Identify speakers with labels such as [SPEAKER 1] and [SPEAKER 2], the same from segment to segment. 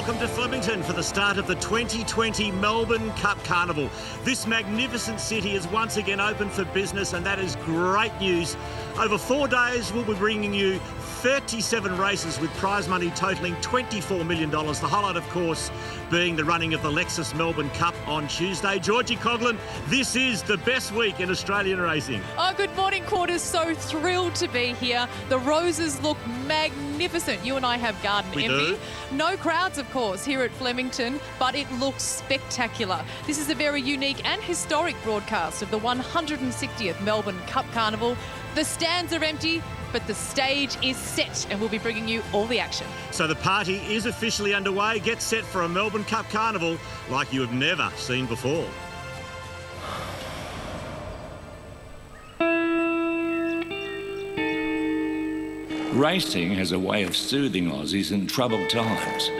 [SPEAKER 1] welcome to Flemington for the start of the 2020 Melbourne Cup Carnival. This magnificent city is once again open for business, and that is great news. Over 4 days, we'll be bringing you 37 races with prize money totalling $24 million. The highlight, of course, being the running of the Lexus Melbourne Cup on Tuesday. Georgie Coughlin, this is the best week in Australian racing.
[SPEAKER 2] Oh, good morning, Quarters. So thrilled to be here. The roses look magnificent. You and I have garden envy.
[SPEAKER 1] Do.
[SPEAKER 2] No crowds, of course, here at Flemington, but it looks spectacular. This is a very unique and historic broadcast of the 160th Melbourne Cup Carnival. The stands are empty, but the stage is set, and we'll be bringing you all the action.
[SPEAKER 1] So the party is officially underway. Get set for a Melbourne Cup Carnival like you have never seen before.
[SPEAKER 3] Racing has a way of soothing Aussies in troubled times,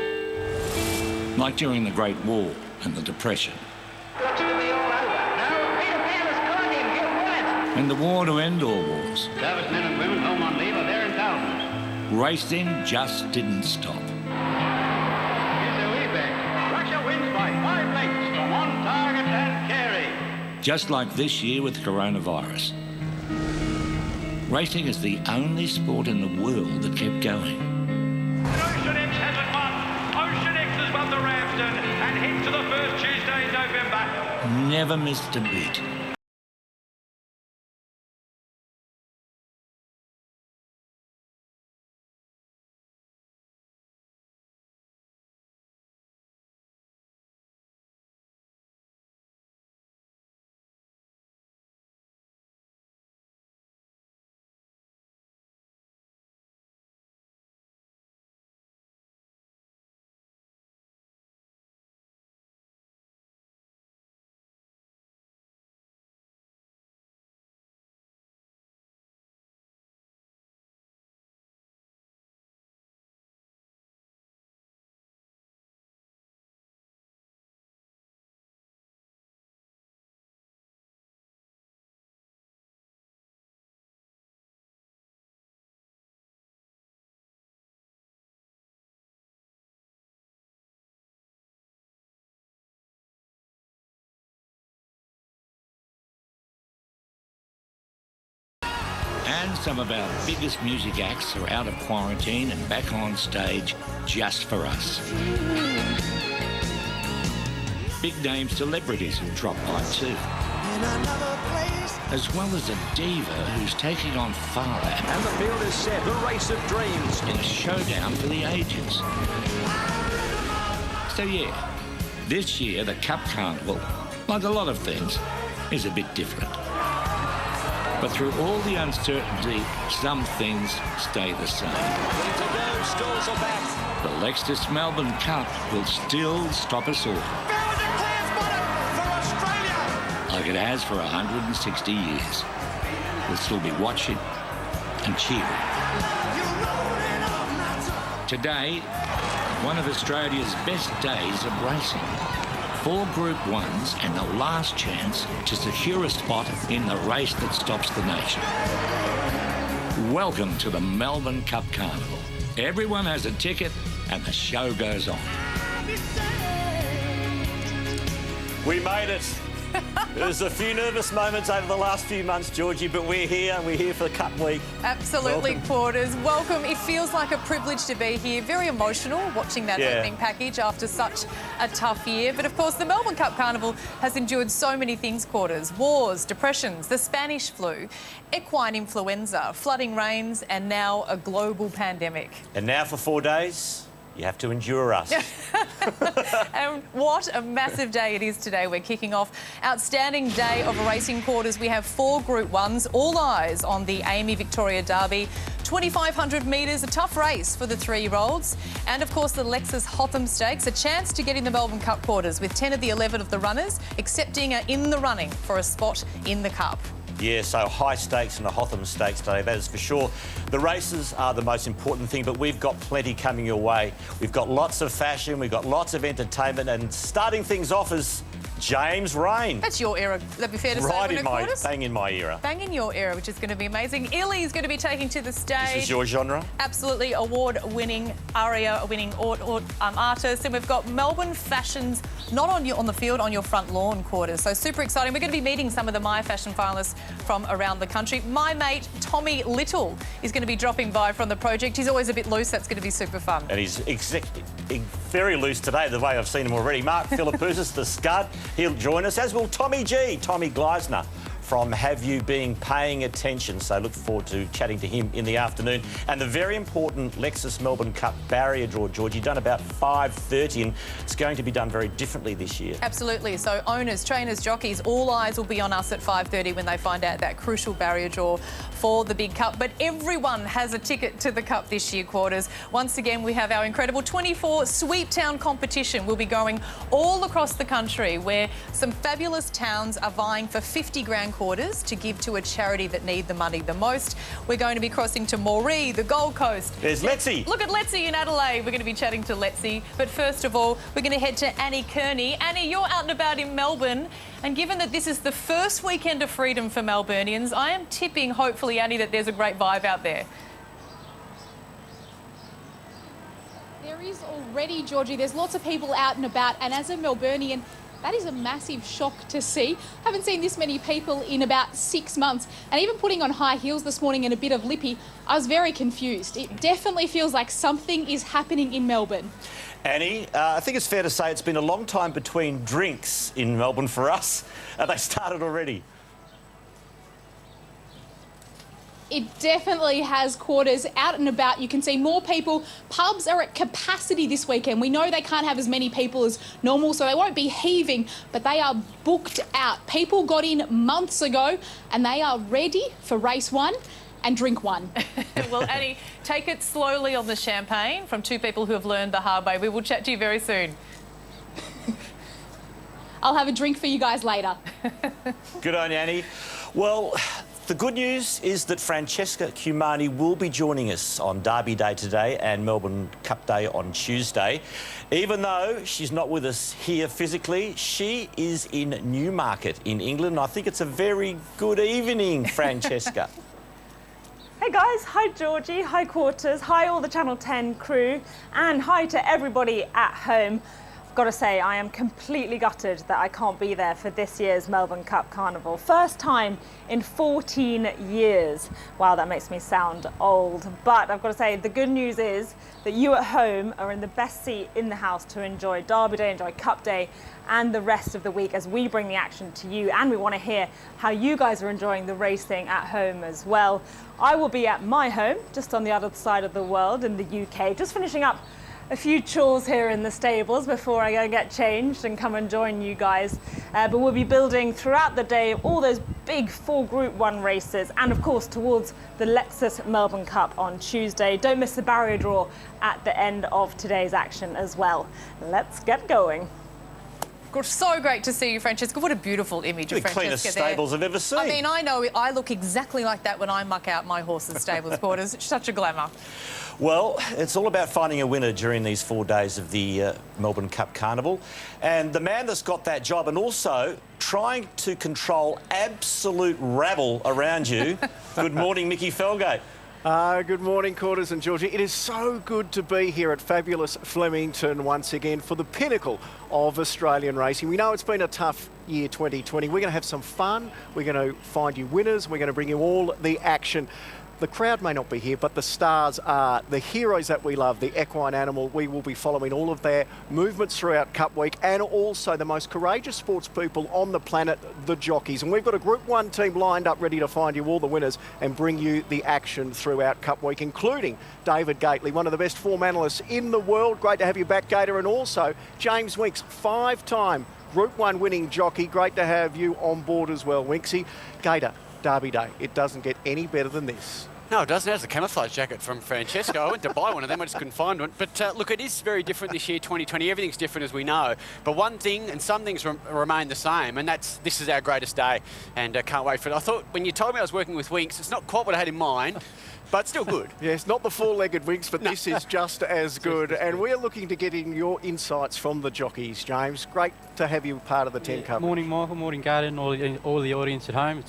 [SPEAKER 3] like during the Great War and the Depression.
[SPEAKER 4] Looks to be all over. No, Peter Pan has caught him. Get wet.
[SPEAKER 3] And the war to end all wars.
[SPEAKER 4] Servicemen and women home on leave are there in thousands.
[SPEAKER 3] Racing just didn't stop.
[SPEAKER 4] Here's a wee bet. Russia wins by 5 lengths from on target and carry.
[SPEAKER 3] Just like this year with coronavirus. Racing is the only sport in the world that kept going.
[SPEAKER 5] Ocean X hasn't won. Ocean X has won the Ramsden and head to the first Tuesday in November.
[SPEAKER 3] Never missed a beat. And some of our biggest music acts are out of quarantine and back on stage just for us. Big name celebrities have dropped by too. As well as a diva who's taking on Farah.
[SPEAKER 6] And the field is set, the race of dreams.
[SPEAKER 3] In a showdown for the ages. So yeah, this year the Cup Carnival, like a lot of things, is a bit different. But through all the uncertainty, some things stay the same.
[SPEAKER 6] To go, stalls are back.
[SPEAKER 3] The Lexus Melbourne Cup will still stop us all.
[SPEAKER 6] For Australia.
[SPEAKER 3] Like it has for 160 years. We'll still be watching and cheering. Today, one of Australia's best days of racing. 4 Group 1s and the last chance to secure a spot in the race that stops the nation. Welcome to the Melbourne Cup Carnival. Everyone has a ticket and the show goes on.
[SPEAKER 1] We made it. There's a few nervous moments over the last few months, Georgie, but we're here for the Cup Week.
[SPEAKER 2] Absolutely,
[SPEAKER 1] Welcome.
[SPEAKER 2] Quarters. Welcome. It feels like a privilege to be here. Very emotional watching that opening package after such a tough year. But of course, the Melbourne Cup Carnival has endured so many things, Quarters. Wars, depressions, the Spanish flu, equine influenza, flooding rains, and now a global pandemic.
[SPEAKER 1] And now for 4 days, you have to endure us.
[SPEAKER 2] And what a massive day it is today. We're kicking off outstanding day of racing, Quarters. We have 4 Group 1s, all eyes on the Amy Victoria Derby. 2,500 metres, a tough race for the 3-year-olds. And of course the Lexus Hotham Stakes, a chance to get in the Melbourne Cup, Quarters, with 10 of the 11 of the runners accepting in the running for a spot in the Cup.
[SPEAKER 1] Yeah, so high stakes in the Hotham Stakes today, that is for sure. The races are the most important thing, but we've got plenty coming your way. We've got lots of fashion, we've got lots of entertainment, and starting things off is James Rain.
[SPEAKER 2] That's your era, that'd be fair to say.
[SPEAKER 1] Right
[SPEAKER 2] winner
[SPEAKER 1] in my,
[SPEAKER 2] quarters?
[SPEAKER 1] bang in my era.
[SPEAKER 2] Bang in your era, which is going to be amazing. Illy's going to be taking to the stage.
[SPEAKER 1] This is your genre?
[SPEAKER 2] Absolutely award-winning ARIA-winning artist. And we've got Melbourne fashions, not on the field, on your front lawn quarters. So super exciting. We're going to be meeting some of the Maya fashion finalists from around the country. My mate, Tommy Little, is going to be dropping by from the project. He's always a bit loose. That's going to be super fun.
[SPEAKER 1] And he's very loose today, the way I've seen him already. Mark Philippoussis, the Scud, he'll join us, as will Tommy Gleisner from Have You Been Paying Attention? So look forward to chatting to him in the afternoon. And the very important Lexus Melbourne Cup barrier draw, Georgie, done about 5:30, and it's going to be done very differently this year.
[SPEAKER 2] Absolutely. So owners, trainers, jockeys, all eyes will be on us at 5:30 when they find out that crucial barrier draw for the big cup. But everyone has a ticket to the cup this year, quarters. Once again, we have our incredible 24 Sweep Town competition. We'll be going all across the country where some fabulous towns are vying for 50 grand quarters to give to a charity that need the money the most. We're going to be crossing to Moree, the Gold Coast.
[SPEAKER 1] There's Letzi.
[SPEAKER 2] Look at Letzi in Adelaide. We're going to be chatting to Letzi. But first of all, we're going to head to Annie Kearney. Annie, you're out and about in Melbourne. And given that this is the first weekend of freedom for Melburnians, I am tipping, hopefully, Annie, that there's a great vibe out there.
[SPEAKER 7] There is already, Georgie. There's lots of people out and about. And as a Melburnian, that is a massive shock to see. Haven't seen this many people in about 6 months. And even putting on high heels this morning and a bit of lippy, I was very confused. It definitely feels like something is happening in Melbourne.
[SPEAKER 1] Annie, I think it's fair to say it's been a long time between drinks in Melbourne for us. They started already.
[SPEAKER 7] It definitely has, quarters out and about. You can see more people. Pubs are at capacity this weekend. We know they can't have as many people as normal, so they won't be heaving, but they are booked out. People got in months ago and they are ready for race one and drink one.
[SPEAKER 2] Well, Annie, take it slowly on the champagne from two people who have learned the hard way. We will chat to you very soon.
[SPEAKER 7] I'll have a drink for you guys later.
[SPEAKER 1] Good on you, Annie. Well, the good news is that Francesca Cumani will be joining us on Derby Day today and Melbourne Cup Day on Tuesday. Even though she's not with us here physically, she is in Newmarket in England. I think it's a very good evening, Francesca.
[SPEAKER 8] Hey guys, hi Georgie, hi Quarters, hi all the Channel 10 crew, and hi to everybody at home. I've got to say, I am completely gutted that I can't be there for this year's Melbourne Cup Carnival. First time in 14 years. Wow, that makes me sound old. But I've got to say, the good news is that you at home are in the best seat in the house to enjoy Derby Day, enjoy Cup Day, and the rest of the week as we bring the action to you. And we want to hear how you guys are enjoying the racing at home as well. I will be at my home, just on the other side of the world in the UK, just finishing up a few chores here in the stables before I go get changed and come and join you guys. But we'll be building throughout the day all those big 4 Group 1 races and of course towards the Lexus Melbourne Cup on Tuesday. Don't miss the barrier draw at the end of today's action as well. Let's get going.
[SPEAKER 2] So great to see you, Francesca. What a beautiful image of
[SPEAKER 1] The
[SPEAKER 2] Francesca
[SPEAKER 1] cleanest
[SPEAKER 2] there.
[SPEAKER 1] stables I've ever seen.
[SPEAKER 2] I mean, I know I look exactly like that when I muck out my horse's stables, quarters. It's such a glamour.
[SPEAKER 1] Well, it's all about finding a winner during these 4 days of the Melbourne Cup Carnival. And the man that's got that job and also trying to control absolute rabble around you. Good morning, Mickey Felgate.
[SPEAKER 9] Good morning, Quarters and Georgie. It is so good to be here at fabulous Flemington once again for the pinnacle of Australian racing. We know it's been a tough year 2020. We're going to have some fun. We're going to find you winners. We're going to bring you all the action. The crowd may not be here, but the stars are the heroes that we love, the equine animal. We will be following all of their movements throughout Cup Week and also the most courageous sports people on the planet, the jockeys. And we've got a Group 1 team lined up ready to find you all the winners and bring you the action throughout Cup Week, including David Gately, one of the best form analysts in the world. Great to have you back, Gator. And also James Winks, 5-time Group 1 winning jockey. Great to have you on board as well, Winksy. Gator, Derby Day. It doesn't get any better than this.
[SPEAKER 10] No, it doesn't. It has a camouflage jacket from Francesco. I went to buy one of them, I just couldn't find one. But look, it is very different this year, 2020. Everything's different, as we know. But one thing, and some things remain the same, and this is our greatest day, and can't wait for it. I thought, when you told me I was working with Winx, it's not quite what I had in mind, but still good.
[SPEAKER 9] Yes, not the four-legged Winx, but this is just as good. And we're looking to get in your insights from the jockeys, James. Great to have you part of the 10 coverage.
[SPEAKER 11] Morning, Michael. Morning, Garden. All the audience at home.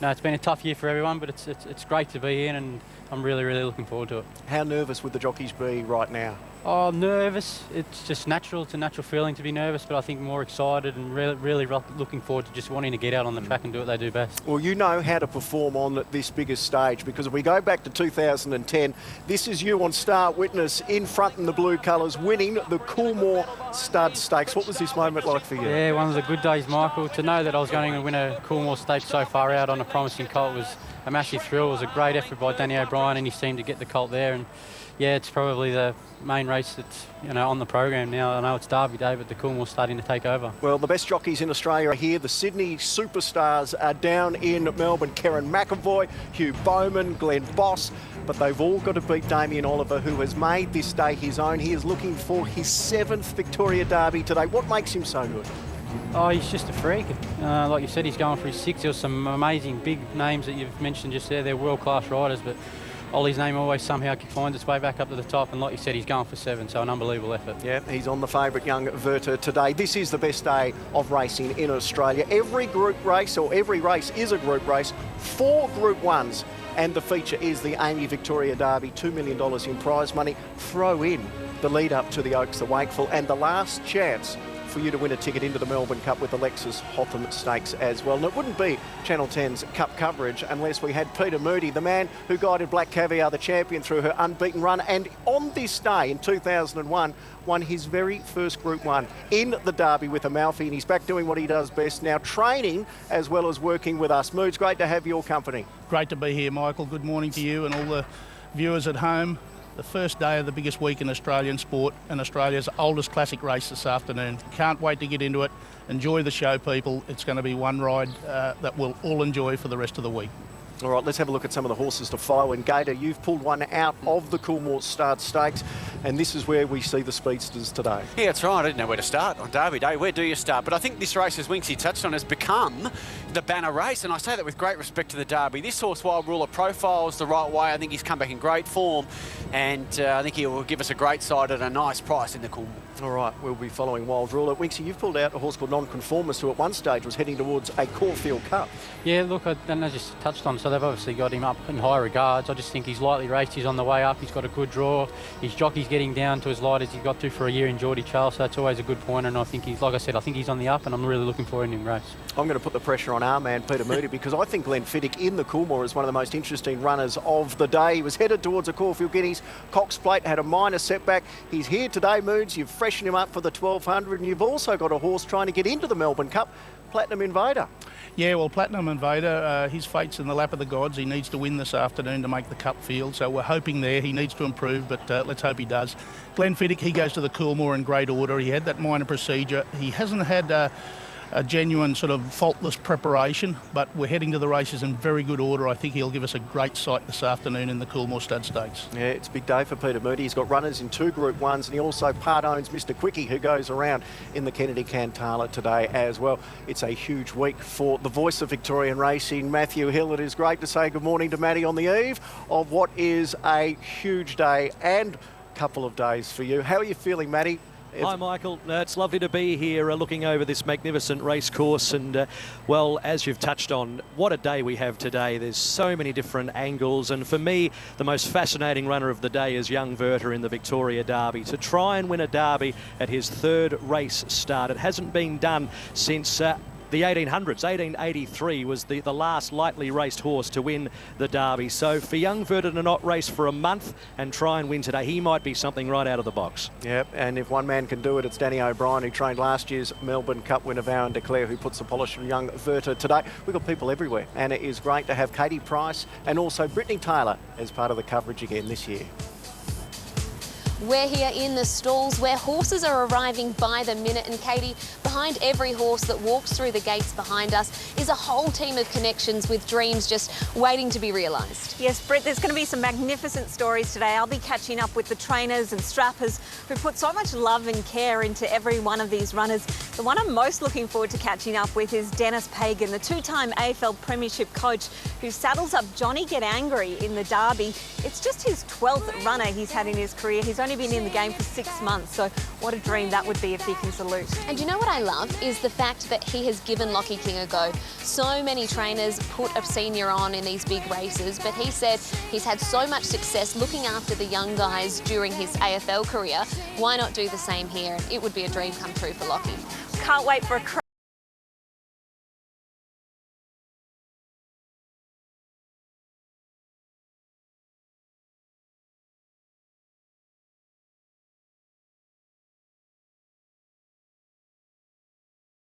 [SPEAKER 11] It's been a tough year for everyone, but it's great to be in, and I'm really, really looking forward to it.
[SPEAKER 9] How nervous would the jockeys be right now?
[SPEAKER 11] Oh, nervous. It's just natural. It's a natural feeling to be nervous, but I think more excited and really looking forward to just wanting to get out on the track and do what they do best.
[SPEAKER 9] Well, you know how to perform on this biggest stage, because if we go back to 2010, this is you on Star Witness in front in the blue colours, winning the Coolmore Stud Stakes. What was this moment like for you?
[SPEAKER 11] Yeah, one of the good days, Michael. To know that I was going to win a Coolmore Stakes so far out on a promising colt was a massive thrill. It was a great effort by Danny O'Brien and his team to get the colt there. And yeah, it's probably the main race that's on the program now. I know it's Derby Day, but the Coolmore's starting to take over.
[SPEAKER 9] Well, the best jockeys in Australia are here. The Sydney superstars are down in Melbourne. Karen McAvoy, Hugh Bowman, Glenn Boss, but they've all got to beat Damien Oliver, who has made this day his own. He is looking for his 7th Victoria Derby today. What makes him so good?
[SPEAKER 11] Oh, he's just a freak. Like you said, he's going for his 6th. There were some amazing big names that you've mentioned just there. They're world-class riders, but Ollie's name always somehow finds its way back up to the top, and like you said, he's going for 7, so an unbelievable effort.
[SPEAKER 9] Yeah, he's on the favourite young Verter today. This is the best day of racing in Australia. Every group race, or every race is a group race, 4 Group 1s, and the feature is the Amy Victoria Derby, $2 million in prize money. Throw in the lead up to the Oaks, the Wakeful, and the last chance for you to win a ticket into the Melbourne Cup with the Lexus Hotham Stakes as well. And it wouldn't be Channel 10's Cup coverage unless we had Peter Moody, the man who guided Black Caviar, the champion, through her unbeaten run, and on this day in 2001 won his very first Group 1 in the Derby with Amalfi, and he's back doing what he does best now, training as well as working with us. Moods, great to have your company.
[SPEAKER 12] Great to be here, Michael. Good morning to you and all the viewers at home. The first day of the biggest week in Australian sport and Australia's oldest classic race this afternoon. Can't wait to get into it. Enjoy the show, people. It's going to be one ride that we'll all enjoy for the rest of the week.
[SPEAKER 9] All right, let's have a look at some of the horses to follow. And Gator, you've pulled one out of the Coolmore Stud Stakes, and this is where we see the speedsters today.
[SPEAKER 10] Yeah, that's right. I didn't know where to start on Derby Day. Where do you start? But I think this race, as Winksy touched on, has become the banner race, and I say that with great respect to the Derby. This horse, Wild Ruler, profiles the right way. I think he's come back in great form, and I think he will give us a great side at a nice price in the Coolmore.
[SPEAKER 9] All right, we'll be following Wild Ruler. Winksy, you've pulled out a horse called Nonconformist, who at one stage was heading towards a Caulfield Cup.
[SPEAKER 11] Yeah, look, and I just touched on, so they've obviously got him up in high regards. I just think he's lightly raced. He's on the way up. He's got a good draw. His jockey's getting down to as light as he got to for a year in Geordie Charles, so that's always a good point. And I think he's, like I said, I think he's on the up, and I'm really looking forward to him race.
[SPEAKER 9] I'm going to put the pressure on our man, Peter Moody, because I think Glenn Fiddick in the Coolmore is one of the most interesting runners of the day. He was headed towards a Caulfield Guineas. Cox Plate had a minor setback. He's here today, Moods. You've freshened him up for the 1200, and you've also got a horse trying to get into the Melbourne Cup, Platinum Invader. Yeah, well, Platinum Invader, his fate's in the lap of the gods. He needs to win this afternoon to make the Cup field, so we're hoping there. He needs to improve, but let's hope he does. Glenn Fiddick, he goes to the Coolmore in great order. He had that minor procedure. He hasn't had a genuine sort of faultless preparation, but we're heading to the races in very good order. I think he'll give us a great sight this afternoon in the Coolmore Stud Stakes. Yeah, it's a big day for Peter Moody. He's got runners in 2 Group 1s, and he also part owns Mr. Quickie, who goes around in the Kennedy Cantala today as well. It's a huge week for the voice of Victorian racing, Matthew Hill. It is great to say good morning to Matty on the eve of what is a huge day and couple of days for you. How are you feeling, Matty?
[SPEAKER 13] Hi, Michael. It's lovely to be here looking over this magnificent race course. And, well, as you've touched on, what a day we have today. There's so many different angles. And for me, the most fascinating runner of the day is young Verter in the Victoria Derby. To try and win a Derby at his 3rd race start. It hasn't been done since the 1800s. 1883 was the last lightly raced horse to win the Derby. So for young Verter to not race for a month and try and win today, he might be something right out of the box. Yep, and if one man can do it, it's Danny O'Brien, who trained last year's Melbourne Cup winner Vow and Declare, who puts the polish on young Verter today. We've got people everywhere, and it is great to have Katie Price and also Brittany Taylor as part of the coverage again this year.
[SPEAKER 14] We're here in the stalls where horses are arriving by the minute, and Katie, behind every horse that walks through the gates behind us is a whole team of connections with dreams just waiting to be realised.
[SPEAKER 8] Yes, Britt, there's going to be some magnificent stories today. I'll be catching up with the trainers and strappers who put so much love and care into every one of these runners. The one I'm most looking forward to catching up with is Dennis Pagan, the two-time AFL Premiership coach who saddles up Johnny Get Angry in the Derby. It's just his 12th runner he's had in his career. He's only been in the game for 6 months, so what a dream that would be if he can salute.
[SPEAKER 14] And you know what I love is the fact that he has given Lockie King a go. So many trainers put a senior on in these big races, but he said he's had so much success looking after the young guys during his AFL career. Why not do the same here? It would be a dream come true for Lockie.
[SPEAKER 8] Can't wait for a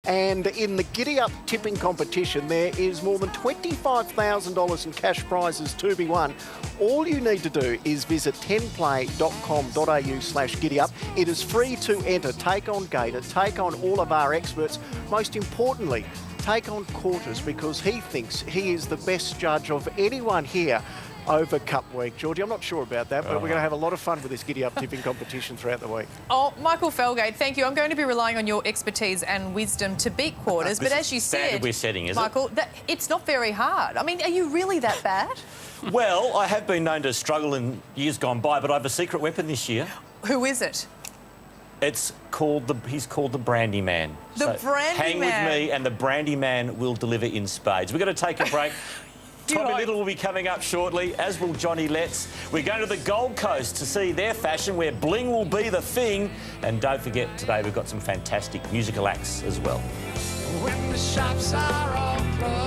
[SPEAKER 9] And in the Giddy Up tipping competition, there is more than $25,000 in cash prizes to be won. All you need to do is visit 10play.com.au/giddyyup. It is free to enter. Take on Gator, take on all of our experts. Most importantly, take on Quarters, because he thinks he is the best judge of anyone here over Cup Week. Georgie, I'm not sure about that, but we're going to have a lot of fun with this Giddy Up tipping competition throughout the week.
[SPEAKER 2] Oh, Michael Felgate, thank you. I'm going to be relying on your expertise and wisdom to beat Quarters, but as you said,
[SPEAKER 15] we're setting, is
[SPEAKER 2] Michael, it's not very hard. I mean, are you really that bad?
[SPEAKER 15] Well, I have been known to struggle in years gone by, but I have a secret weapon this year.
[SPEAKER 2] Who is it?
[SPEAKER 15] It's called he's called the Brandy Man.
[SPEAKER 2] The Brandy
[SPEAKER 15] Man. Hang with me and the Brandy Man will deliver in spades. We're going to take a break. Tommy Little will be coming up shortly, as will Johnny Letts. We're going to the Gold Coast to see their fashion, where bling will be the thing. And don't forget, today we've got some fantastic musical acts as well.
[SPEAKER 6] When the shops are all closed.